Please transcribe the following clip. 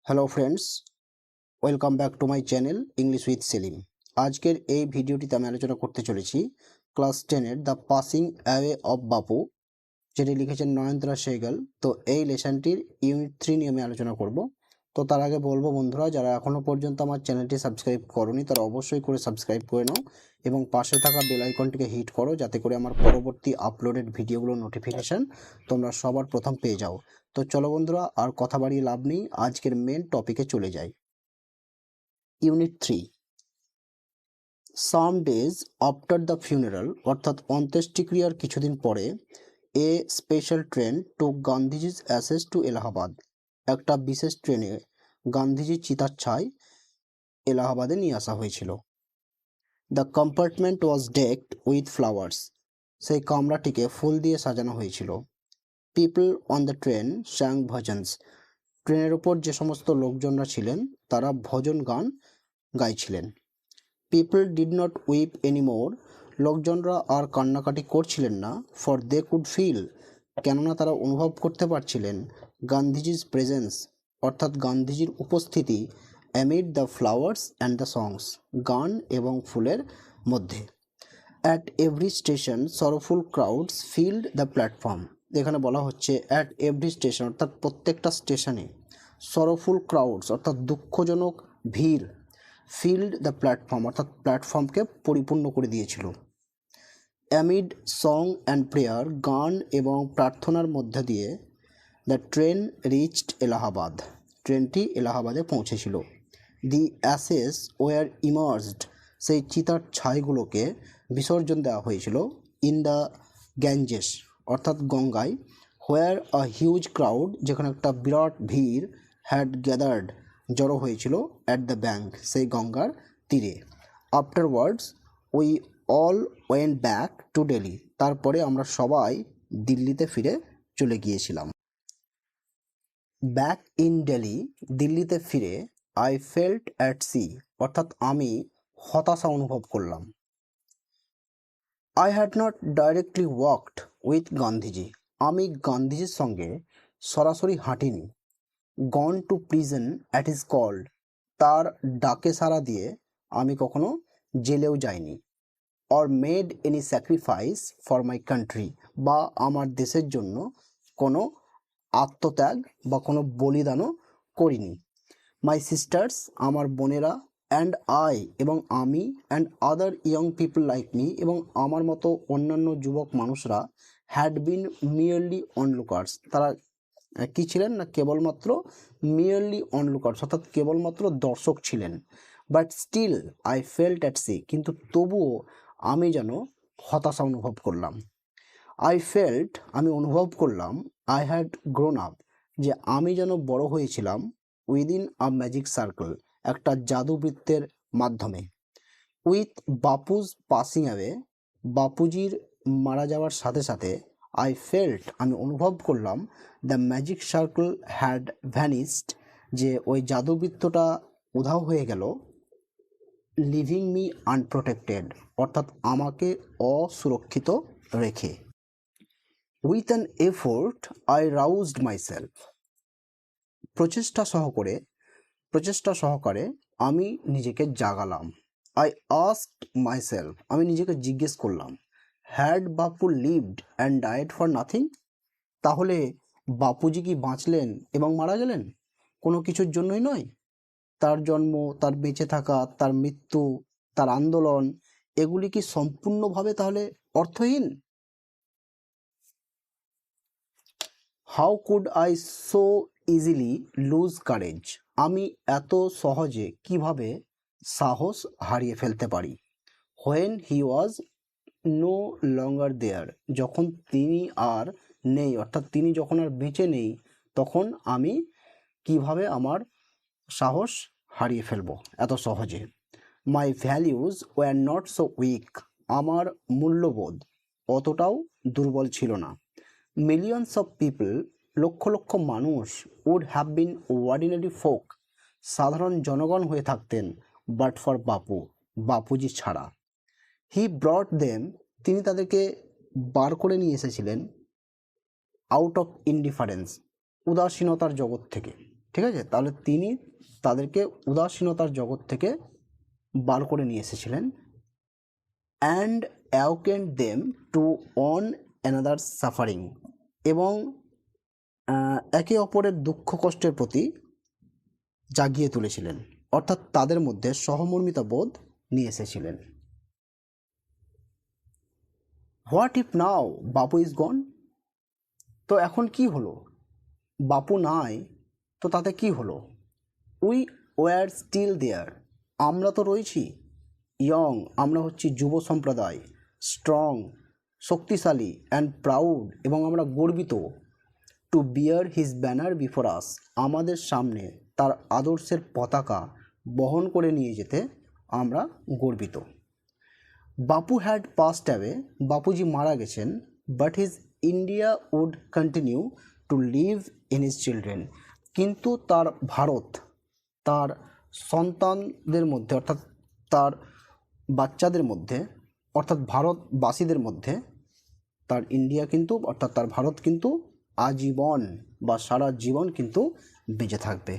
Hello friends, welcome back to my channel English with Selim. আজকের এই ভিডিওটিতে আমি আলোচনা করতে চলেছি ক্লাস 10-এর the passing away of Bapu, যেটি লিখেছেন নয়নতারা সেহগাল। তো এই লেসনটির ইউনিট 3 নিয়ে আমি আলোচনা করব। তো তার আগে বলবো বন্ধুরা, যারা এখনও পর্যন্ত আমার চ্যানেলটি সাবস্ক্রাইব করোনি তারা অবশ্যই করে সাবস্ক্রাইব করে নাও এবং পাশে থাকা বেল আইকনটিকে হিট করো, যাতে করে আমার পরবর্তী আপলোডেড ভিডিওগুলোর নোটিফিকেশান তোমরা সবার প্রথম পেয়ে যাও। তো চলো বন্ধুরা, আর কথা বাড়িয়ে লাভ নেই, আজকের মেন টপিকে চলে যাই। Unit 3, some days after the funeral, অর্থাৎ অন্ত্যেষ্টিক্রিয়ার কিছুদিন পরে, a special train to Gandhiji's ashes to Allahabad, একটা বিশেষ ট্রেনে গান্ধীজির চিতার ছাই এলাহাবাদে নিয়ে আসা হয়েছিল। The compartment was decked with flowers, সেই কামরাটিকে ফুল দিয়ে সাজানো হয়েছিল। People on the train sang bhajans, ট্রেনের ওপর যে সমস্ত লোকজনরা ছিলেন তারা ভজন গান গাইছিলেন। People did not weep anymore, লোকজনরা আর কান্নাকাটি করছিলেন না। ফর দে কুড ফিল, কেননা তারা অনুভব করতে পারছিলেন গান্ধীজির প্রেজেন্স, অর্থাৎ গান্ধীজির উপস্থিতি, amid the flowers and the songs, গান এবং ফুলের মধ্যে। At every station sorrowful crowds filled the platform, এখানে বলা হচ্ছে অ্যাট এভরি স্টেশন, অর্থাৎ প্রত্যেকটা স্টেশনে, সরোফুল ক্রাউডস অর্থাৎ দুঃখজনক ভিড়, ফিল্ড দ্য প্ল্যাটফর্ম অর্থাৎ প্ল্যাটফর্মকে পরিপূর্ণ করে দিয়েছিল। অ্যামিড সং অ্যান্ড প্রেয়ার, গান এবং প্রার্থনার মধ্যে দিয়ে, দ্য ট্রেন রিচড এলাহাবাদ, ট্রেনটি এলাহাবাদে পৌঁছেছিল। দি অ্যাসেস ওয়ার ইমার্জড, সেই চিতার ছাইগুলোকে বিসর্জন দেওয়া হয়েছিল। ইন দ্য গ্যাঞ্জেস, অর্থাৎ গঙ্গায়। হোয়ার আ হিউজ ক্রাউড, যেখানে একটা বিরাট ভিড়, হ্যাড গ্যাদার্ড, জড়ো হয়েছিল। অ্যাট দ্য ব্যাঙ্ক, সেই গঙ্গার তীরে। Afterwards we all went back to Delhi, তারপরে আমরা সবাই দিল্লিতে ফিরে চলে গিয়েছিলাম। ব্যাক ইন দিল্লি, দিল্লিতে ফিরে। আই ফেল্ট অ্যাট সি, অর্থাৎ আমি হতাশা অনুভব করলাম। I had not directly walked with Gandhiji, আমি গান্ধীজির সঙ্গে সরাসরি হাঁটিনি। Gone to prison at his called, তার ডাকে সাড়া দিয়ে আমি কখনো জেলেও যাইনি। Or made any sacrifice for my country, বা আমার দেশের জন্য কোনো আত্মত্যাগ বা কোনো বলিদানও করিনি। মাই সিস্টার্স, আমার বোনেরা, অ্যান্ড আই, এবং আমি, and other young people like me, এবং আমার মতো অন্যান্য যুবক মানুষরা, হ্যাড বিন মিয়ারলি অনলুকার্স, তারা কি ছিলেন না, কেবলমাত্র মিয়ারলি অনলুকার্স অর্থাৎ কেবলমাত্র দর্শক ছিলেন। But still I felt at sea, কিন্তু তবুও আমি যেন হতাশা অনুভব করলাম। আই ফেল্ট, আমি অনুভব করলাম, আই হ্যাড গ্রোন আপ, যে আমি যেন বড় হয়েছিলাম। উইদিন আ ম্যাজিক সার্কেল, একটা জাদুবৃত্তের মাধ্যমে। উইথ বাপুজ পাসিং অ্যাওয়ে, বাপুজির মারা যাওয়ার সাথে সাথে, আই ফেল্ট, আমি অনুভব করলাম, দ্য ম্যাজিক সার্কেল হ্যাড ভ্যানিসড, যে ওই জাদুবৃত্তটা উধাও হয়ে গেল। লিভিং মি আনপ্রোটেক্টেড, অর্থাৎ আমাকে অসুরক্ষিত রেখে। With an effort I রাউজড myself, প্রচেষ্টা সহকারে আমি নিজেকে জাগালাম। আই আস্কড মাইসেলফ, আমি নিজেকে জিজ্ঞেস করলাম, had Bapu lived and died for nothing, তাহলে বাপুজি কি বাঁচলেন এবং মারা গেলেন কোনো কিছুর জন্যই নয়? তার জন্ম, তার বেঁচে থাকা, তার মৃত্যু, তার আন্দোলন, এগুলি কি সম্পূর্ণভাবে তাহলে অর্থহীন? How could I so easily lose courage, আমি এত সহজে কিভাবে সাহস হারিয়ে ফেলতে পারি। When he was no longer দেয়ার, যখন তিনি আর নেই, অর্থাৎ তিনি যখন আর বেঁচে নেই, তখন আমি কিভাবে আমার সাহস হারিয়ে ফেলবো এত সহজে। My values were not so weak, আমার মূল্যবোধ অতটাও দুর্বল ছিল না। Millions of people, lakh lakh মানুষ, would have been ordinary folk, সাধারণ জনগণ হয়ে থাকতেন, বাট ফর বাপু, বাপুজি ছাড়া। হি ব্রট দেম, তিনি তাদেরকে বার করে নিয়ে এসেছিলেন, আউট অফ ইনডিফারেন্স, উদাসীনতার জগৎ থেকে, ঠিক আছে, তাহলে তিনি তাদেরকে উদাসীনতার জগৎ থেকে বার করে নিয়ে এসেছিলেন। And awakened them to one another suffering, এবং একে অপরের দুঃখ কষ্টের প্রতি জাগিয়ে তুলেছিলেন, অর্থাৎ তাদের মধ্যে সহমর্মিতা বোধ নিয়ে এসেছিলেন। What if now Bapu is গন? তো এখন কি হলো? বাপু নাই তো তাতে কি হলো? উই ওয়ার স্টিল দেয়ার, আমরা তো রয়েছি। ইয়ং, আমরা হচ্ছি যুব সম্প্রদায়। স্ট্রং, শক্তিশালী। অ্যান্ড প্রাউড, এবং আমরা গর্বিত। To bear his banner before us, আমাদের সামনে তার আদর্শের পতাকা বহন করে নিয়ে যেতে আমরা গর্বিত। বাপু হ্যাড পাস্ট অ্যাওয়ে, বাপুজি মারা গেছেন। But his India would continue to live in his children, কিন্তু তার ভারত তার সন্তানদের মধ্যে, অর্থাৎ তার বাচ্চাদের মধ্যে, অর্থাৎ ভারতবাসীদের মধ্যে তার ইন্ডিয়া কিন্তু, অর্থাৎ তার ভারত কিন্তু আজীবন বা সারা জীবন কিন্তু বেঁচে থাকবে।